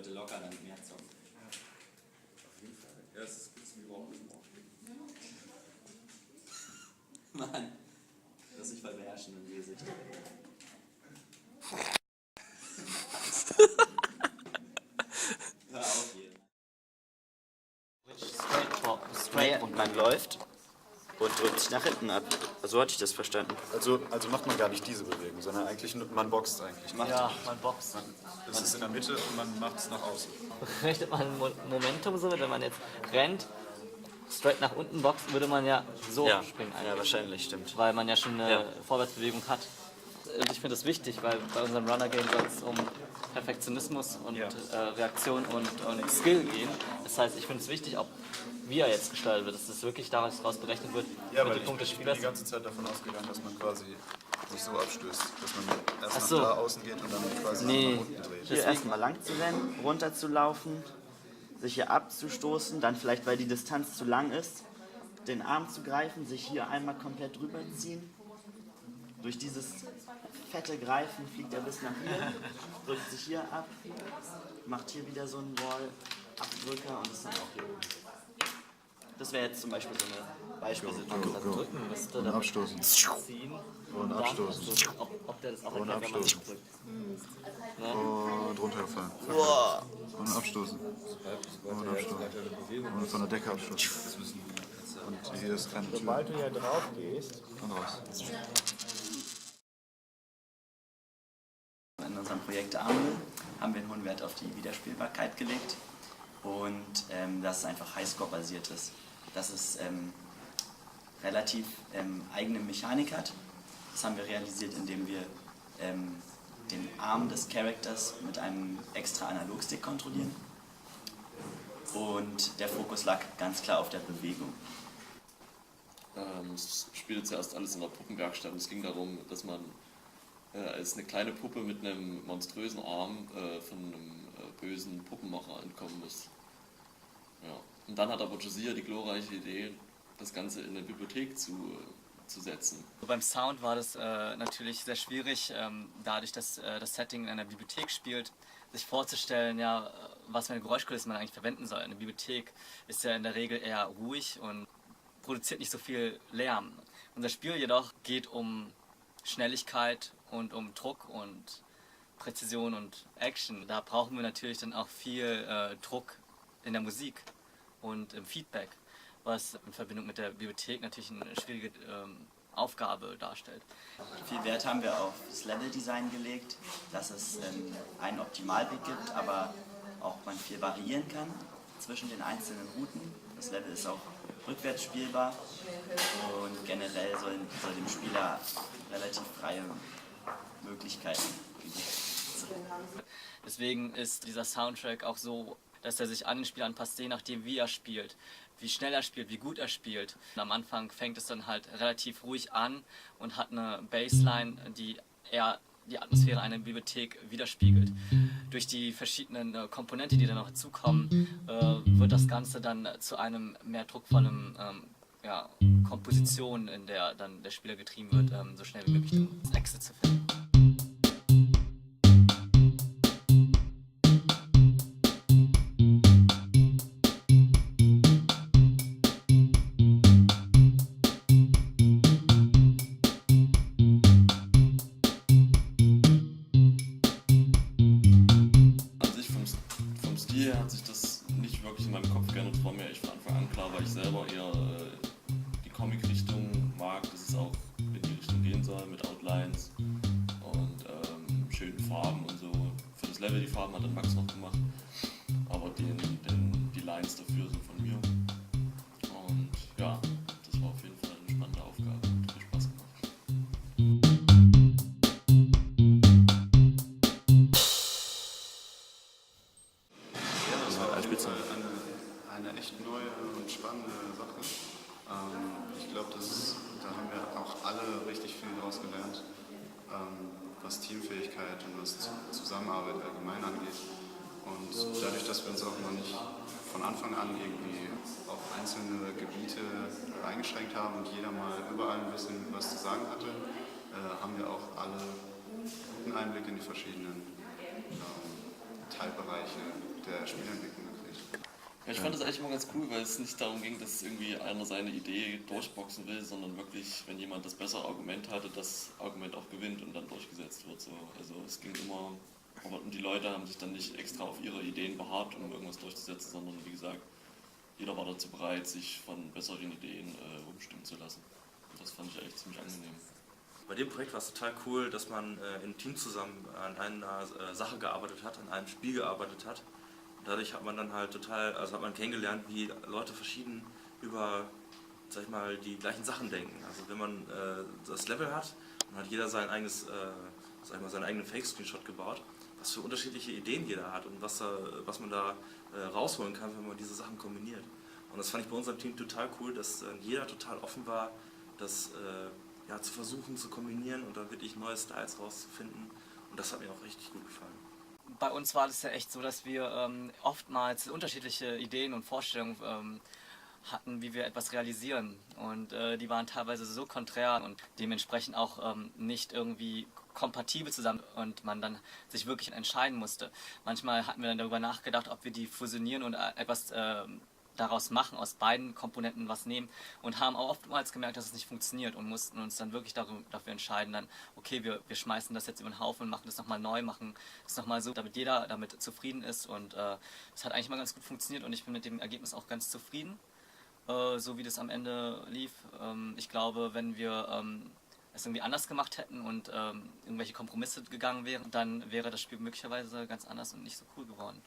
Leute locker dann mehr zocken. Auf jeden Fall. Ja, es ist ein bisschen wie Rock im Morgen. Mann, das sich voll beherrschen im Gesicht. Hör auf hier. Straight man läuft und drückt sich nach hinten ab. So hatte ich das verstanden. Also macht man gar nicht diese Bewegung, sondern eigentlich man boxt eigentlich. Ja, man boxt. Es ist in der Mitte und man macht es nach außen. Rechnet man Momentum so, wenn man jetzt rennt, straight nach unten boxt, würde man ja so springen eigentlich. Ja, wahrscheinlich, stimmt. Weil man ja schon eine Vorwärtsbewegung hat. Und ich finde das wichtig, weil bei unserem Runner-Game soll es um Perfektionismus und Reaktion und Skill gehen. Das heißt, ich finde es wichtig, ob wie er jetzt gestaltet wird, dass das wirklich daraus berechnet wird, Ja, mit weil den Punkten des ich bin Spielers. die ganze Zeit davon ausgegangen, dass man quasi sich so abstößt, dass man erst Ach so. nach da außen geht und dann quasi nach unten dreht. Hier erstmal lang zu rennen, runter zu laufen, sich hier abzustoßen, dann vielleicht, weil die Distanz zu lang ist, den Arm zu greifen, sich hier einmal komplett drüber ziehen. Durch dieses fette Greifen fliegt er bis nach hier, drückt sich hier ab, macht hier wieder so einen Wall-Abdrücker und ist dann auch hier oben. Das wäre jetzt zum Beispiel so eine Beispielsituation. Drücken müsste, Und dann abstoßen. ziehen. Und abstoßen. Also, ob der das auch Und erkennt, wenn man abstoßen. drückt. Und runterfallen. Und abstoßen. Und abstoßen. Und von der Decke abstoßen. Und hier ist keine Tür. Sobald du hier drauf gehst, Und raus. In unserem Projekt Arme haben wir einen hohen Wert auf die Wiederspielbarkeit gelegt und dass es einfach Highscore-basiert ist. Dass es relativ eigene Mechanik hat. Das haben wir realisiert, indem wir den Arm des Charakters mit einem extra Analogstick kontrollieren. Und der Fokus lag ganz klar auf der Bewegung. Es spielte zuerst alles in der Puppenwerkstatt. Es ging darum, dass man als eine kleine Puppe mit einem monströsen Arm von einem bösen Puppenmacher entkommen muss. Ja. Und dann hat aber Josiah die glorreiche Idee, das Ganze in eine Bibliothek zu setzen. Beim Sound war das natürlich sehr schwierig, dadurch, dass das Setting in einer Bibliothek spielt, sich vorzustellen, ja, was für eine Geräuschkulisse man eigentlich verwenden soll. Eine Bibliothek ist ja in der Regel eher ruhig und produziert nicht so viel Lärm. Unser Spiel jedoch geht um Schnelligkeit und um Druck und Präzision und Action. Da brauchen wir natürlich dann auch viel Druck in der Musik und im Feedback, was in Verbindung mit der Bibliothek natürlich eine schwierige Aufgabe darstellt. Viel Wert haben wir auf das Leveldesign gelegt, dass es einen Optimalweg gibt, aber auch man viel variieren kann zwischen den einzelnen Routen. Das Level ist auch rückwärts spielbar und generell soll dem Spieler relativ freie Möglichkeiten gegeben. Deswegen ist dieser Soundtrack auch so, dass er sich an den Spieler anpasst, je nachdem wie er spielt, wie schnell er spielt, wie gut er spielt. Und am Anfang fängt es dann halt relativ ruhig an und hat eine Bassline, die eher die Atmosphäre einer Bibliothek widerspiegelt. Durch die verschiedenen Komponenten, die dann noch hinzukommen, wird das Ganze dann zu einem mehr druckvollen Komposition, in der dann der Spieler getrieben wird, so schnell wie möglich das Exit zu finden. Vom Stil her hat sich das nicht wirklich in meinem Kopf geändert. Es war mir echt von Anfang an klar, weil ich selber eher die Comic-Richtung mag, dass es auch in die Richtung gehen soll mit Outlines und schönen Farben und so. Für das Level die Farben hat dann Max noch gemacht, aber die Lines dafür sind von mir. Und ja, das war auf jeden Fall eine spannende Aufgabe. Hat viel Spaß gemacht. Eine echt neue und spannende Sache. Ich glaube, da haben wir auch alle richtig viel draus gelernt, was Teamfähigkeit und was Zusammenarbeit allgemein angeht. Und dadurch, dass wir uns auch noch nicht von Anfang an irgendwie auf einzelne Gebiete eingeschränkt haben und jeder mal überall ein bisschen was zu sagen hatte, haben wir auch alle guten Einblick in die verschiedenen Teilbereiche der Spielentwicklung gekriegt. Ja, ich fand das eigentlich immer ganz cool, weil es nicht darum ging, dass irgendwie einer seine Idee durchboxen will, sondern wirklich, wenn jemand das bessere Argument hatte, das Argument auch gewinnt und dann durchgesetzt wird. So. Also es ging immer, und die Leute haben sich dann nicht extra auf ihre Ideen beharrt, um irgendwas durchzusetzen, sondern wie gesagt, jeder war dazu bereit, sich von besseren Ideen umstimmen zu lassen. Und das fand ich eigentlich ziemlich angenehm. Bei dem Projekt war es total cool, dass man im Team zusammen an einer Sache gearbeitet hat, an einem Spiel gearbeitet hat. Und dadurch hat man dann halt hat man kennengelernt, wie Leute verschieden über, sag ich mal, die gleichen Sachen denken. Also wenn man das Level hat, dann hat jeder sein eigenes, sag ich mal, seinen eigenen Fake-Screenshot gebaut, was für unterschiedliche Ideen jeder hat und was man da rausholen kann, wenn man diese Sachen kombiniert. Und das fand ich bei unserem Team total cool, dass jeder total offen war, das zu versuchen zu kombinieren und dann wirklich neue Styles rauszufinden. Und das hat mir auch richtig gut gefallen. Bei uns war das ja echt so, dass wir oftmals unterschiedliche Ideen und Vorstellungen hatten, wie wir etwas realisieren. Und die waren teilweise so konträr und dementsprechend auch nicht irgendwie kompatibel zusammen und man dann sich wirklich entscheiden musste. Manchmal hatten wir dann darüber nachgedacht, ob wir die fusionieren und etwas daraus machen, aus beiden Komponenten was nehmen und haben auch oftmals gemerkt, dass es nicht funktioniert und mussten uns dann wirklich dafür entscheiden, dann okay, wir schmeißen das jetzt über den Haufen und machen das nochmal neu, machen das nochmal so, damit jeder damit zufrieden ist und es hat eigentlich mal ganz gut funktioniert und ich bin mit dem Ergebnis auch ganz zufrieden, so wie das am Ende lief. Ich glaube, wenn wir es irgendwie anders gemacht hätten und irgendwelche Kompromisse gegangen wären, dann wäre das Spiel möglicherweise ganz anders und nicht so cool geworden.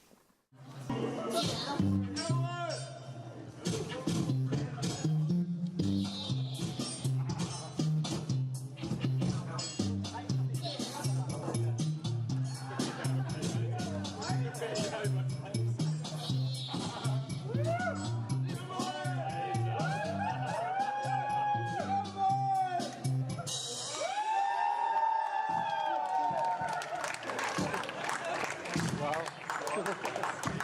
Wow.